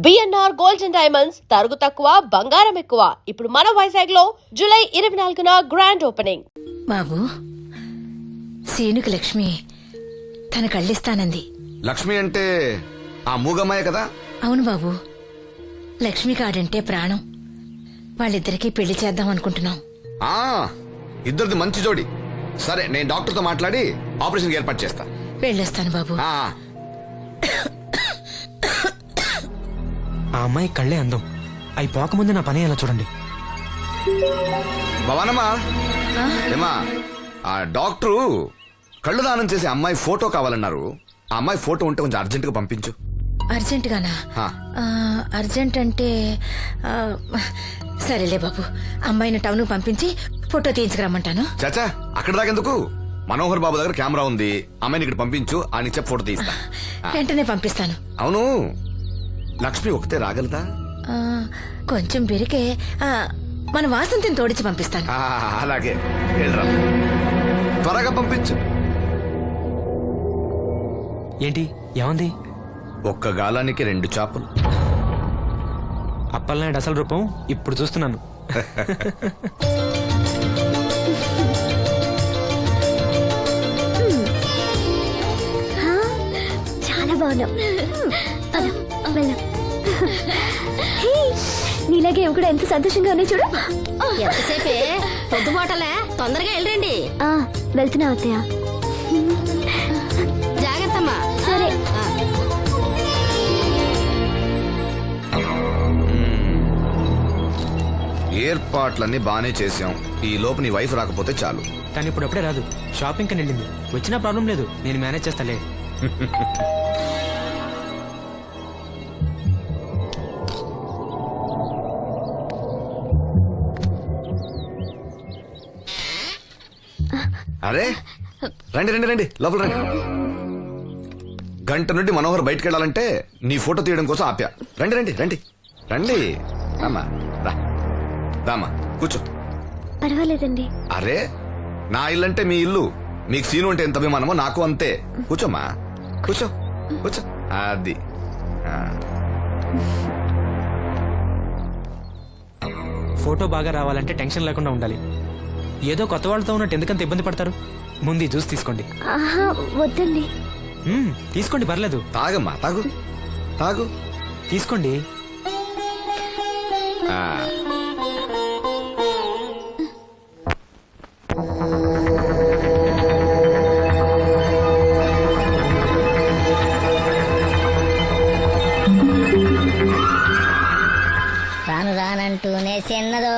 BNR gold and diamonds తరుగు తక్కువ బంగారం ఎక్కువ. ఇప్పుడు మన వైజాగ్ లో జూలై 24న గ్రాండ్ ఓపెనింగ్. బాబు, సీనుకి లక్ష్మి తన కళ్ళిస్తానంది. లక్ష్మి అంటే ఆ మూగమ్మాయే కదా? అవును బాబు, లక్ష్మి కాడంటే ప్రాణం. వాళ్ళిద్దరికీ పెళ్లి చేద్దాం అనుకుంటున్నాం. ఆ ఇద్దరిది మంచి జోడి. సరే, నేను డాక్టర్తో మాట్లాడి ఆపరేషన్ ఏర్పాటు చేస్తా. వెళ్ళొస్తాను బాబు. ఆ అమ్మాయి కళ్ళే అందం. అవి పోకముందు నా పని ఎలా చూడండి. భవానమ్మా, ఏమా ఆ డాక్టరు కళ్ళు దానం చేసే అమ్మాయి ఫోటో కావాలన్నారు. ఆ అమ్మాయి ఫోటో ఉంటే కొంచెం అర్జెంట్ గా పంపించు. అర్జెంట్ గానా? అర్జెంట్ అంటే సరేలే బాబు, అమ్మాయిని టౌన్ పంపించి ఫోటో తీయించుకురమ్మంటాను. చాచా, అక్కడ దాకెందుకు? మనోహర్ బాబు దగ్గర కెమెరా ఉంది. అమ్మాయిని ఇక్కడ పంపించు, ఆయన చెప్పి ఫోటో తీస్తా. వెంటనే పంపిస్తాను. అవును, లక్ష్మి ఒకతే రాగలదా? కొంచెం పెరిగే మన వాసంతిని తోడిచి పంపిస్తాను. అలాగే, వెళ్ళరా, త్వరగా పంపించు. ఏంటి ఏమంది? ఒక్క గాలానికి 2 చేపలు. అప్పలనాయుడు అసలు రూపం ఇప్పుడు చూస్తున్నాను. చాలా బాగున్నావు. నీలాగే కూడా ఎంత సంతోషంగా ఉన్నాయి చూడు. ఎంతసేపే పొద్దుబాటలే, తొందరగా వెళ్ళండి. వెళ్తున్నా అత్తయ్య. జాగ్రత్తమ్మా. సరే. ఏర్పాట్లన్నీ బానే చేసాం. ఈ లోపు నీ వైఫ్ రాకపోతే చాలు. కానీ ఇప్పుడు అప్పుడే రాదు, షాపింగ్ కని వెళ్ళింది. వచ్చినా ప్రాబ్లం లేదు, నేను మేనేజ్ చేస్తాలే. అరే, రండి రండి రండి, లోపల రండి. గంట నుండి మనోహర్ బయటకు వెళ్ళాలంటే నీ ఫోటో తీయడం కోసం ఆప్యా. రండి రండి రండి రండి. రామా, రా, రామా, కూర్చో. పర్వాలేదండి. అరే, నా ఇల్లు అంటే మీ ఇల్లు. మీకు సీను అంటే ఎంత అభిమానమో నాకు అంతే. కూర్చోమ్మా, కూర్చో కూర్చో. అది ఫోటో బాగా రావాలంటే టెన్షన్ లేకుండా ఉండాలి. ఏదో కొత్త వాళ్ళతో ఉన్నట్టు ఎందుకంత ఇబ్బంది పడతారు? ముందు జ్యూస్ తీసుకోండి. వద్దండి. తీసుకోండి, పర్లేదు. తాగమ్మా, తాగు తాగు, తీసుకోండి. రాను రానంటూనే చిన్నదో.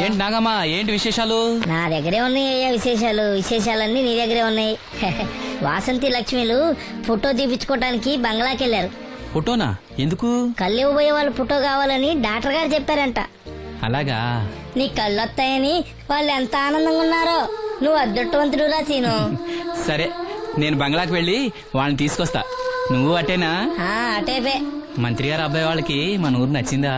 ఏంటి నాగమ్మా, ఏంటి విశేషాలు? నా దగ్గరే ఉన్నాయి విశేషాలు. విశేషాలన్నీ నీ దగ్గరే ఉన్నాయి. వాసంతి లక్ష్మిలు ఫోటో తీపించుకోవటానికి బంగ్లాకి వెళ్ళారు. ఫోటోనా? ఎందుకు? కళ్ళు ఇవ్వబోయే వాళ్ళు ఫోటో కావాలని డాక్టర్ గారు చెప్పారంట. అలాగా? నీ కళ్ళు వస్తాయని వాళ్ళు ఎంత ఆనందంగా ఉన్నారో. నువ్వు అదృష్టవంతుడు రా సీను. సరే, నేను బంగ్లాకి వెళ్ళి వాళ్ళని తీసుకొస్తా. నువ్వు అటేనా? అటేపే. మంత్రి గారు అబ్బాయి వాళ్ళకి మన ఊరు నచ్చిందా?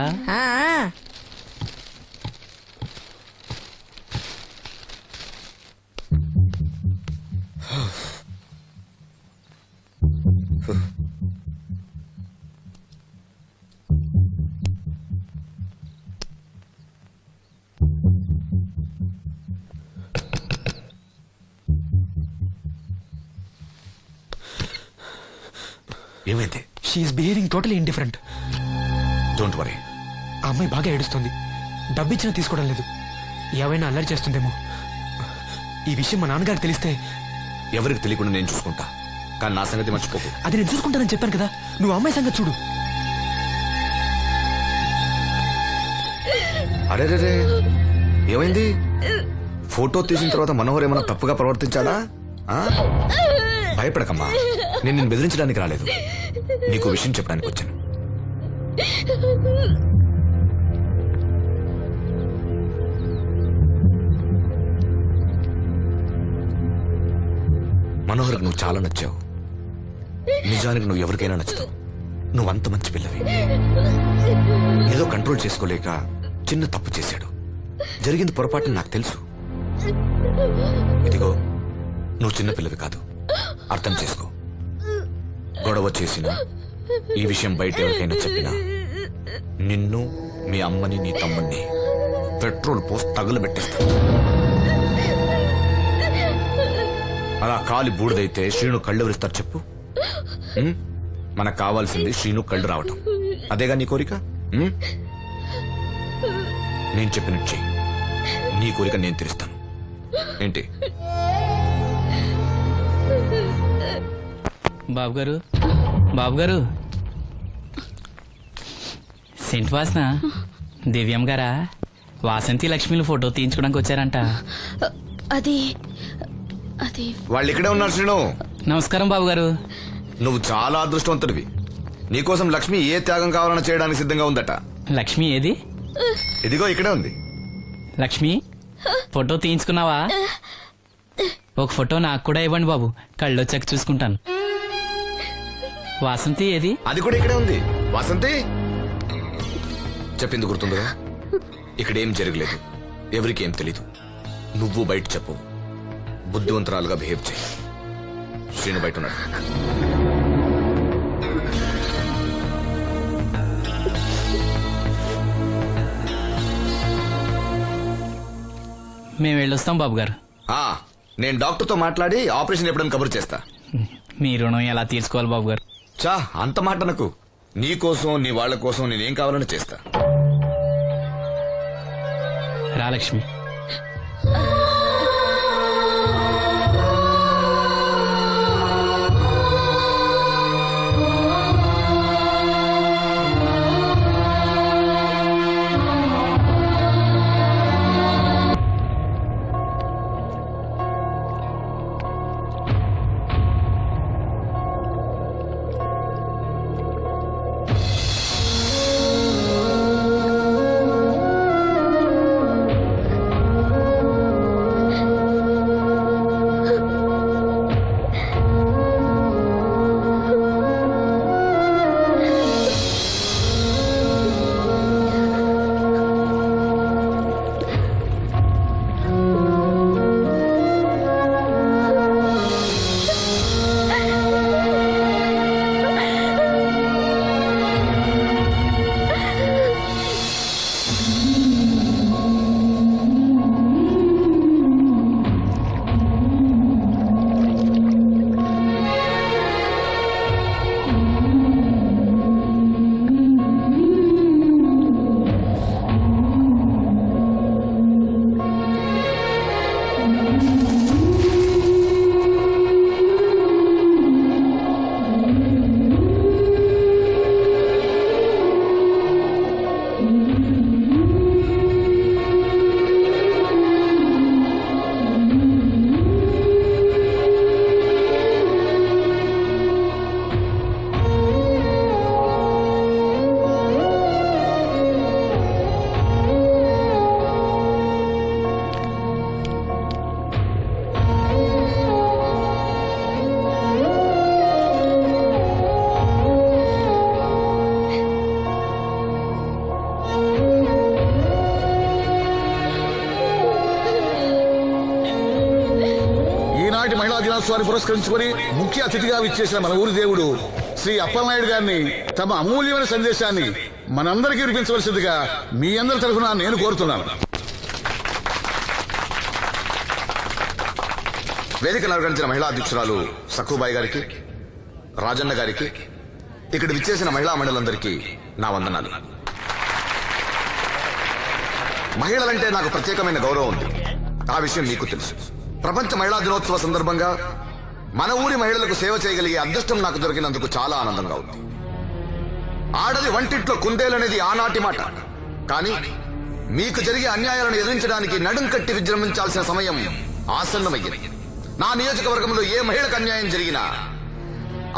ఏమైంది? She's behaving totally indifferent. Don't worry. ఆ అమ్మాయి బాగా ఏడుస్తుంది. డబ్బిచ్చినా తీసుకోవడం లేదు. ఏవైనా అల్లరి చేస్తుందేమో. ఈ విషయం మా నాన్నగారికి తెలిస్తే? ఎవరికి తెలియకుండా నేను చూసుకుంటా, కానీ నా సంగతి మర్చిపోకు. అది నేను చూసుకుంటానని చెప్పాను కదా, నువ్వు అమ్మాయి సంగతి చూడు. అరే రే, ఏమైంది? ఫోటో తీసిన తర్వాత మనోహర్ ఏమైనా తప్పుగా ప్రవర్తించాడా? భయపడకమ్మా, నేను నిన్ను బెదిరించడానికి రాలేదు. నీకు విషయం చెప్పడానికి వచ్చాను. మనోహర్కి నువ్వు చాలా నచ్చావు. నిజానికి నువ్వు ఎవరికైనా నచ్చుతావు. నువ్వంత మంచి పిల్లవి. ఏదో కంట్రోల్ చేసుకోలేక చిన్న తప్పు చేశాడు. జరిగింది పొరపాటుని నాకు తెలుసు. ఇదిగో, నువ్వు చిన్న పిల్లవి కాదు, అర్థం చేసుకో. గొడవ చేసినా ఈ విషయం బయట ఎవరికైనా చెప్పినా నిన్ను, మీ అమ్మని, నీ తమ్ముణ్ణి పెట్రోల్ పోసి తగులబెట్టేస్తా. అలా కాలి బూడిదైతే శ్రీను కళ్ళు ఎవరిస్తారు చెప్పు? మనకు కావాల్సింది శ్రీను కళ్ళు రావటం. అదేగా నీ కోరిక? నేను చెప్పినట్టు చెయ్యి, నీ కోరిక నేను తీరుస్తాను. ఏంటి? బాబు గారు, బాబు గారు, సెంట్ వాసన దివ్యం గారా? వాసంతి లక్ష్మిలు ఫోటో తీయించుకోవడానికి వచ్చారంట. అది అది వాళ్ళు ఇక్కడే ఉన్నారు శ్రీను. నమస్కారం బాబు గారు. నువ్వు చాలా అదృష్టవంతుడివి. నీకోసం లక్ష్మి ఏ త్యాగం కావాలన్నా చేయడానికి సిద్ధంగా ఉందట. లక్ష్మి ఏది? ఇదిగో ఇక్కడే ఉంది. లక్ష్మి, ఫోటో తీయించుకున్నావా? ఒక ఫోటో నాకు కూడా ఇవ్వండి బాబు, కళ్ళు వచ్చాక చూసుకుంటాను. వాసంతి ఏది? అది కూడా ఇక్కడే ఉంది. వాసంతి చెప్పింది గుర్తుందిగా? ఇక్కడేం జరగలేదు, ఎవరికి ఏం తెలీదు. నువ్వు బయట చెప్పు, బుద్ధివంతరాలుగా బిహేవ్ చేయి. శ్రీను బయట ఉన్నాడు. మేము వెళ్ళొస్తాం బాబు గారు. నేను డాక్టర్తో మాట్లాడి ఆపరేషన్ ఎప్పుడని కబురు చేస్తా. మీ రుణం ఎలా తీర్చుకోవాలి బాబు గారు? చా అంత మాట నాకు. నీ కోసం, నీ వాళ్ళ కోసం నేనేం కావాలని చేస్తా. రా లక్ష్మి. మహిళా దినోత్సవాన్ని పురస్కరించుకొని ముఖ్య అతిథిగా విచ్చేసిన మన ఊరి దేవుడు శ్రీ అప్పలనాయుడు గారిని తమ అమూల్యమైన సందేశాన్ని మనందరికీ వినిపించవలసిందిగా మీ అందరి తరఫున నేను కోరుతున్నాను. వేదికను అలంకరించిన మహిళా అధ్యక్షురాలు సక్కుబాయి గారికి, రాజన్న గారికి, ఇక్కడ విచ్చేసిన మహిళా మండలందరికీ నా వందనాలు. మహిళలంటే నాకు ప్రత్యేకమైన గౌరవం ఉంది. ఆ విషయం మీకు తెలుసు. ప్రపంచ మహిళా దినోత్సవ సందర్భంగా మన ఊరి మహిళలకు సేవ చేయగలిగే అదృష్టం నాకు దొరికినందుకు చాలా ఆనందంగా ఉంది. ఆడది వంటింట్లో కుందేలనేది ఆనాటి మాట. కానీ మీకు జరిగే అన్యాయాలను ఎదిరించడానికి నడుం కట్టి విజృంభించాల్సిన సమయం ఆసన్నమయ్యింది. నా నియోజకవర్గంలో ఏ మహిళకు అన్యాయం జరిగినా,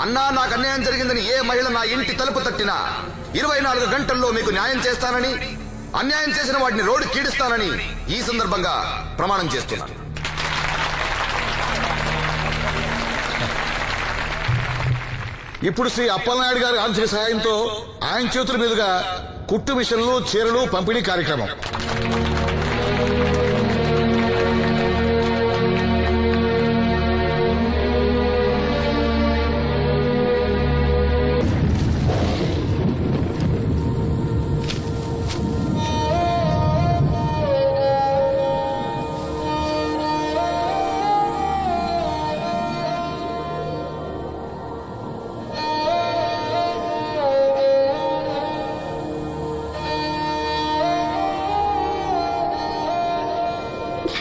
అన్నా నాకు అన్యాయం జరిగిందని ఏ మహిళ నా ఇంటి తలుపు తట్టినా 24 గంటల్లో మీకు న్యాయం చేస్తానని, అన్యాయం చేసిన వాటిని రోడ్డు కీడిస్తానని ఈ సందర్భంగా ప్రమాణం చేస్తున్నాను. ఇప్పుడు శ్రీ అప్పలనాయుడు గారి ఆర్థిక సహాయంతో ఆయన చేతుల మీదుగా కుట్టు మిషన్లు, చీరలు పంపిణీ కార్యక్రమం.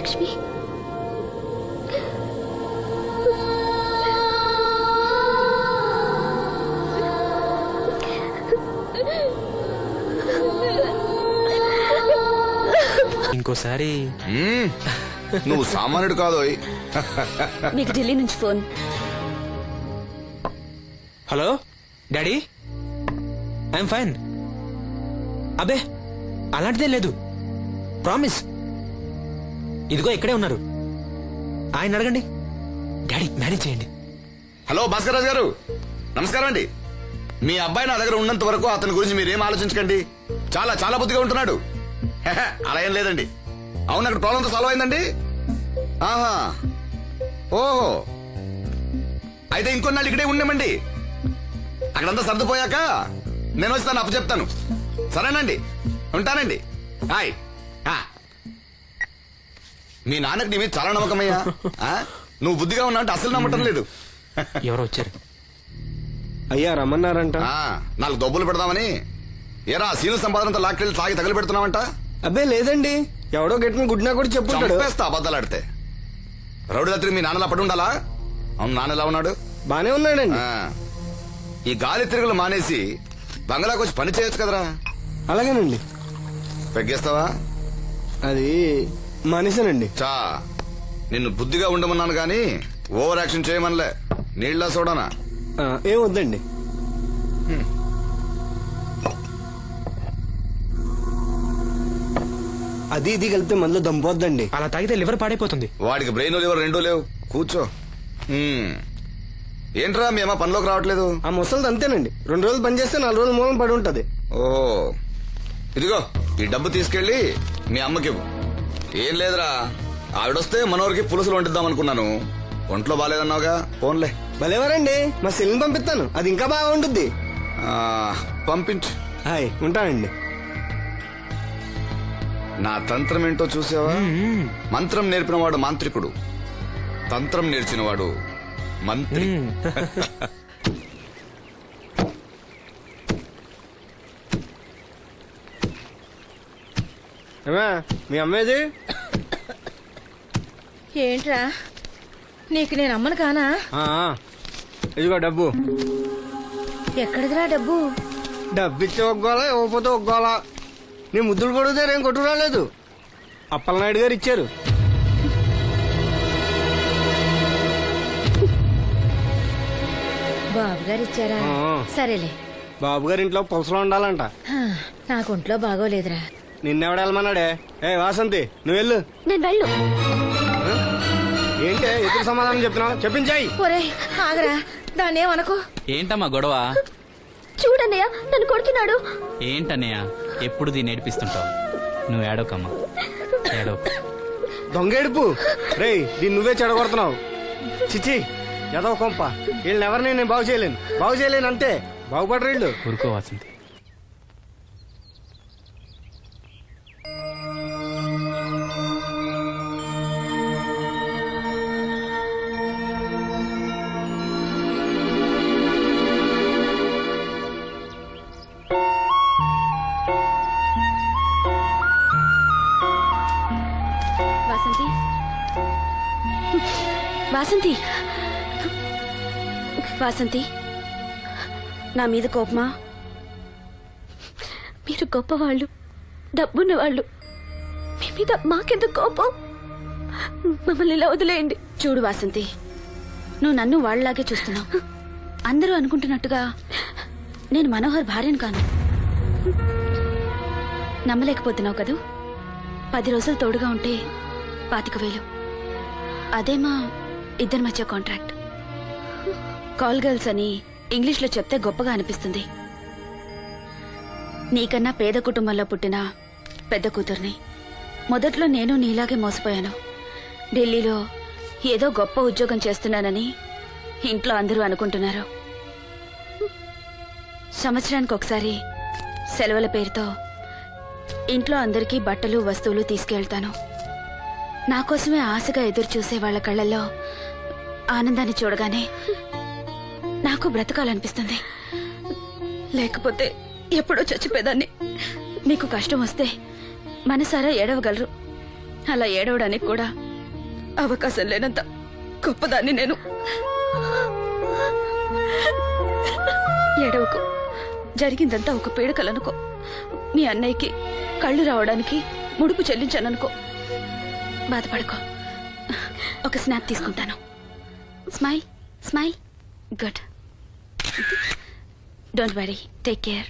లక్ష్మి ఇంకోసారి నువ్వు సామాన్యుడు కాదోయ్. మీకు ఢిల్లీ నుంచి phone. Hello daddy, I'm fine. అబే అలాంటిదే లేదు, ప్రామిస్. ఇదిగో ఇక్కడే ఉన్నారు, ఆయన అడగండి. డాడీ మేనేజ్ చేయండి. హలో భాస్కర్ రాజు గారు, నమస్కారం అండి. మీ అబ్బాయి నా దగ్గర ఉన్నంత వరకు అతని గురించి మీరేం ఆలోచించకండి. చాలా చాలా బుద్ధిగా ఉంటున్నాడు. హెహె, అలా ఏం లేదండి. అవును, అక్కడ ప్రాబ్లంతో సాల్వ్ అయిందండి. ఆహా, ఓహో, అయితే ఇంకొన్నాళ్ళు ఇక్కడే ఉండమండి. అక్కడంతా సర్దుపోయాక నేను వస్తాను, అప్పు చెప్తాను. సరేనండి, ఉంటానండి. హాయ్. మీ నాన్నకి నీ మీద చాలా నమ్మకమయ్యా. నువ్వు బుద్ధిగా ఉన్నావు అంటే అసలు నమ్మటం లేదు. ఎవరో వచ్చారు. అయ్యా రమ్మన్నారంట. 4 దొబ్బులు పెడదామని. ఏరా సీను సంపాదనంతో లాక్కెళ్ళి తాగి తగలు పెడుతున్నావంట. అబ్బే లేదండి, ఎవడో గట్టిన గుడ్నా కూడా చెప్పుంటాడు. చంపేస్తా అబద్ధాలు ఆడితే. రౌడీ దగ్గర మీ నాన్నలా పడి ఉండాలా? అవును, నాన్న ఎలా ఉన్నాడు? బానే ఉన్నాడండి. ఈ గాలి తిరుగులు మానేసి బంగ్లాకి వచ్చి పని చేయొచ్చు కదరా. అలాగేనండి. పెగ్గేస్తావా? అది మనిషినండి. చా, నిన్ను బుద్ధిగా ఉండమన్నాను గాని ఓవర్ యాక్షన్ చేయమనలే. నీళ్ళ సోడానా? ఏం వద్దండి. అది ఇది కలిపితే మనలో దంపొద్దండి. అలా తాగితే లివర్ పాడైపోతుంది. వాడికి బ్రెయిన్ లివర్ రెండూ లేవు. కూర్చో. ఏంట్రా మీ అమ్మ పనిలోకి రావట్లేదు? ఆ ముసలిది అంతేనండి, 2 రోజులు పని చేస్తే 4 రోజులు మూలం పడి ఉంటది. ఓ, ఇదిగో ఈ డబ్బు తీసుకెళ్లి మీ అమ్మకి ఇవ్వు. ఏం లేదురా, ఆవిడొస్తే మనోరికి పులుసులు వండిద్దాం అనుకున్నాను. ఒంట్లో బాగాలేదన్నావుగా, ఫోన్లే. భలేవారండి, మా సెల్ని పంపిస్తాను, అది ఇంకా బాగా ఉంటుంది. పంపించు. హాయ్, ఉంటానండి. నా తంత్రం ఏంటో చూసావా? మంత్రం నేర్పినవాడు మాంత్రికుడు, తంత్రం నేర్చినవాడు మంత్రి. ఏమా మీ అమ్మేది? ఏంట్రా, నీకు నేను అమ్మను కానా? ఇదిగో డబ్బు. ఎక్కడిదిరా డబ్బు? డబ్బిచ్చే ఒగ్గోలా, ఇవ్వకపోతే ఒగ్గోలా. నీ ముద్దులు కొడితే ఏం కొట్టు రాలేదు, అప్పలనాయుడు గారు ఇచ్చారు. బాబు గారు ఇచ్చారా? సరేలే. బాబు గారి ఇంట్లో పులసలో ఉండాలంట. నాకు ఒంట్లో బాగోలేదురా. నిన్నెవడ వెళ్ళమన్నాడే? వాసంతి, నువ్వు వెళ్ళు. నేను వెళ్ళు. ఏంటే ఎదురు సమాధానం చెప్తున్నావు? చెప్పించాయి. ఒరే ఆగరా, దాన్ని ఏమనుకో. ఏంటమ్మా గొడవ? చూడన్నయ్య, నన్ను కొడుతున్నాడు. ఏంటన్నయ్య ఎప్పుడు దీన్ని ఏడిపిస్తుంటావు? నువ్వు ఏడోకమ్మా, ఏడో. దొంగేడుపు. రేయ్, దీన్ని నువ్వే చెడగొడుతున్నావు. చిచ్చి, ఏదో కొంప. వీళ్ళని ఎవరిని నేను బాగు చేయలేను అంతే. బాగుపడరు వీళ్ళు. ఊరుకో వాసంతి. వాసంతి, వాసంతి, వాసంతి, నా మీద కోపమా? మీరు గొప్పవాళ్ళు, డబ్బున్న వాళ్ళు, మీ మీద మాకెంత కోపం? మమ్మల్ని ఇలా వదిలేయండి. చూడు వాసంతి, నువ్వు నన్ను వాళ్ళలాగే చూస్తున్నావు. అందరూ అనుకుంటున్నట్టుగా నేను మనోహర్ భార్యను కాను. నమ్మలేకపోతున్నావు కదూ? 10 రోజులు తోడుగా ఉంటే 25,000. అదే మా ఇద్దరి మధ్య కాంట్రాక్ట్. కాల్ గర్ల్స్ అని ఇంగ్లీష్లో చెప్తే గొప్పగా అనిపిస్తుంది. నీకన్నా పేద కుటుంబంలో పుట్టిన పెద్ద కూతుర్ని. మొదట్లో నేను నీలాగే మోసపోయాను. ఢిల్లీలో ఏదో గొప్ప ఉద్యోగం చేస్తున్నానని ఇంట్లో అందరూ అనుకుంటున్నారు. సంవత్సరానికి ఒకసారి సెలవుల పేరుతో ఇంట్లో అందరికీ బట్టలు వస్తువులు తీసుకెళ్తాను. నా కోసమే ఆశగా ఎదురు చూసే వాళ్ళ కళ్ళల్లో ఆనందాన్ని చూడగానే నాకు బ్రతకాలనిపిస్తుంది. లేకపోతే ఎప్పుడో చచ్చిపోయేదాన్ని. మీకు కష్టం వస్తే మనసారా ఏడవగలరు. అలా ఏడవడానికి కూడా అవకాశం లేనంత గొప్పదాన్ని నేను. ఏడవకు, జరిగిందంతా ఒక పీడకలనుకో. మీ అన్నయ్యకి కళ్ళు రావడానికి ముడుపు చెల్లించాననుకో. బాధపడుకో. ఒక స్నాప్ తీసుకుంటాను. Smile smile. Good. Don't worry, take care.